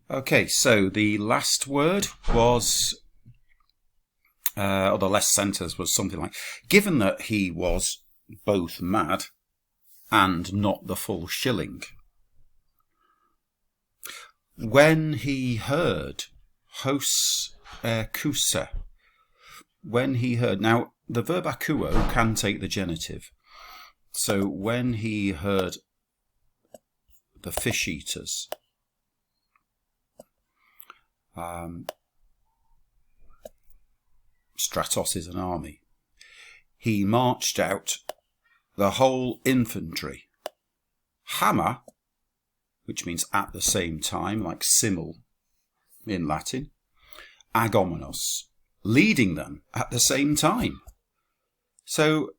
Okay, so the last word was, or the last sentence was something like, given that he was both mad and not the full shilling. When he heard, hos kusa, when he heard, now the verb akuo can take the genitive. So when he heard the fish eaters, Stratos is an army, he marched out the whole infantry. Hammer, which means at the same time, like simul in Latin. Agomenos, leading them at the same time. So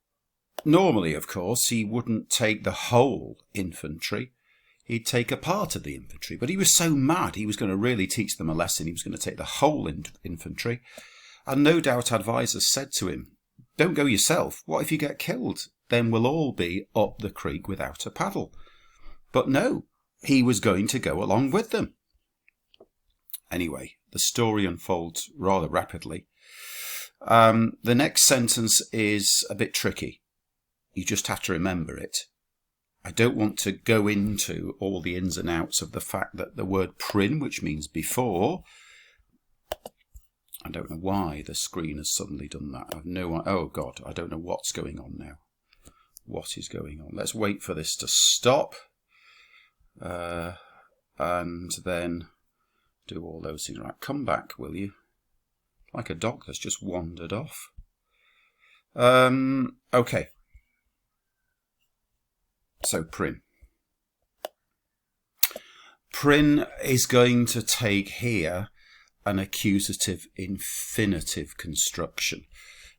normally, of course, he wouldn't take the whole infantry. He'd take a part of the infantry. But he was so mad, he was going to really teach them a lesson. He was going to take the whole infantry. And no doubt advisors said to him, don't go yourself. What if you get killed? Then we'll all be up the creek without a paddle. But no, he was going to go along with them. Anyway, the story unfolds rather rapidly. The next sentence is a bit tricky. You just have to remember it. I don't want to go into all the ins and outs of the fact that the word prin, which means before, I don't know why the screen has suddenly done that. I've no idea. Oh God, I don't know what's going on now. What is going on? Let's wait for this to stop. And then do all those things. Right, come back, will you? Like a dog that's just wandered off. Okay. So prin. Prin is going to take here an accusative infinitive construction.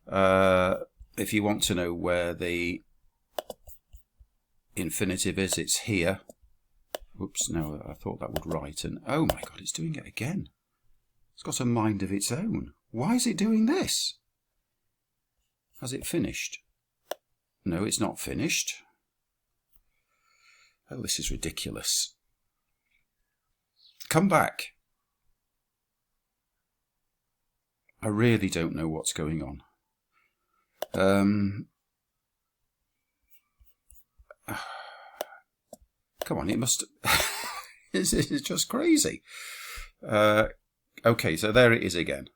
If you want to know where the infinitive is, it's here. Whoops, no, I thought that would write. And oh my God, it's doing it again. It's got a mind of its own. Why is it doing this? Has it finished? No, it's not finished. Oh, this is ridiculous. Come back. I really don't know what's going on. Come on, it must... It's just crazy. Okay, so there it is again.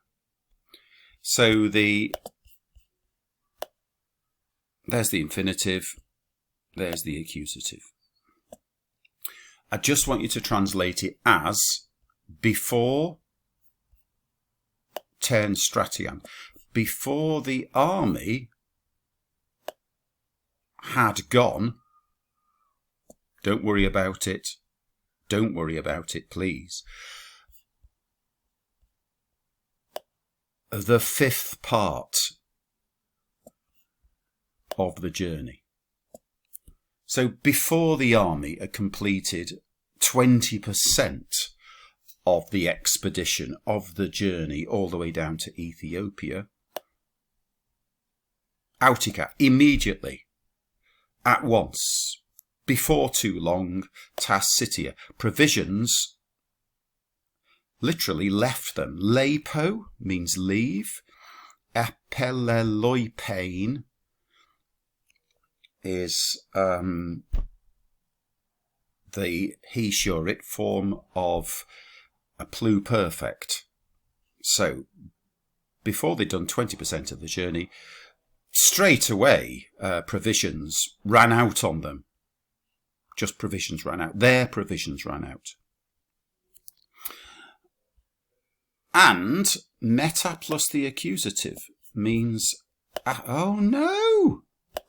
So there's the infinitive, there's the accusative. I just want you to translate it as before ten stratian, before the army had gone. Don't worry about it. Don't worry about it, please. The fifth part of the journey. So before the army had completed 20% of the expedition, of the journey all the way down to Ethiopia, Autica, immediately, at once, before too long, Tacitia, provisions, literally left them. Leipo means leave. Epeleloipein is the he sure it form of a pluperfect. So before they'd done 20% of the journey, straight away provisions ran out on them. Just provisions ran out. Their provisions ran out. And meta plus the accusative means, oh no,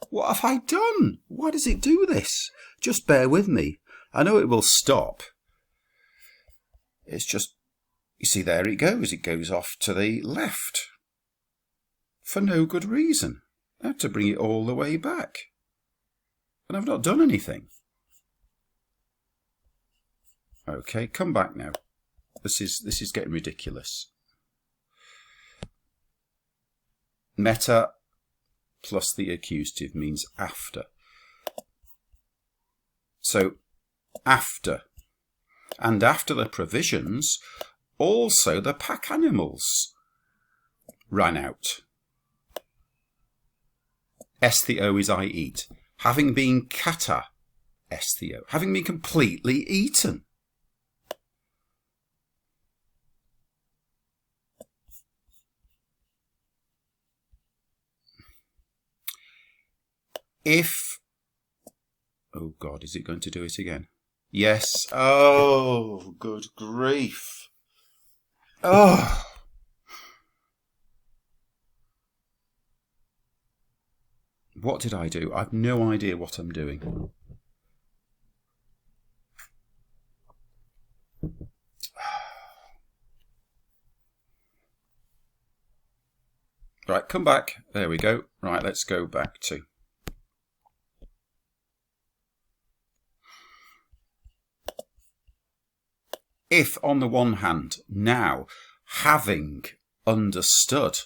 what have I done? Why does it do this? Just bear with me. I know it will stop. It's just, you see, there it goes. It goes off to the left for no good reason. I have to bring it all the way back. And I've not done anything. Okay, come back now. This is getting ridiculous. Meta plus the accusative means after. So after And after the provisions, also the pack animals ran out. Esthio is I eat. Having been kata, esthio, having been completely eaten. If, oh God, is it going to do it again? Yes. Oh, good grief. Oh. What did I do? I've no idea what I'm doing. Right, come back. There we go. Right, let's go back to. If, on the one hand, now, having understood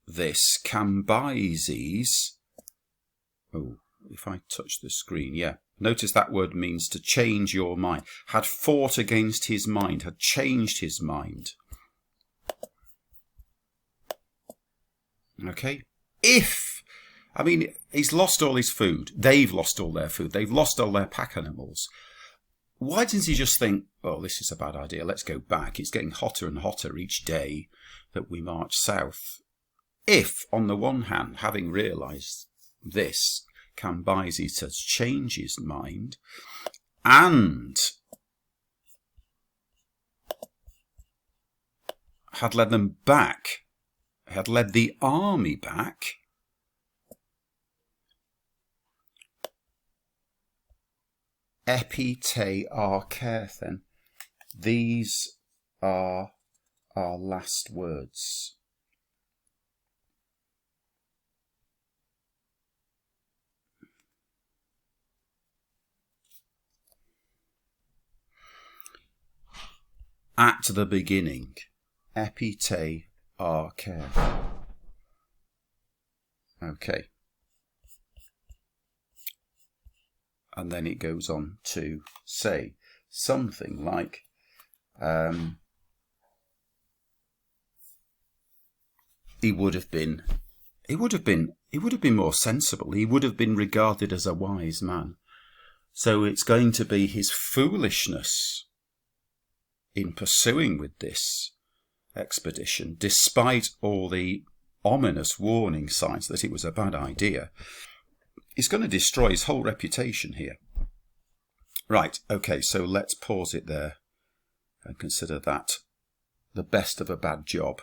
this, Cambyses, oh, if I touch the screen, yeah, notice that word means to change your mind, had fought against his mind, had changed his mind. Okay, if, I mean, he's lost all his food, they've lost all their food, they've lost all their pack animals. Why didn't he just think, oh, this is a bad idea, let's go back. It's getting hotter and hotter each day that we march south. If, on the one hand, having realised this, Cambyses has changed his mind and had led them back, had led the army back, epite arkerthen. These are our last words. At the beginning, epite arkerthen. Okay. And then it goes on to say something like, he would have been more sensible. He would have been regarded as a wise man. So it's going to be his foolishness in pursuing with this expedition, despite all the ominous warning signs that it was a bad idea. It's going to destroy his whole reputation here. Right, okay, so let's pause it there and consider that the best of a bad job.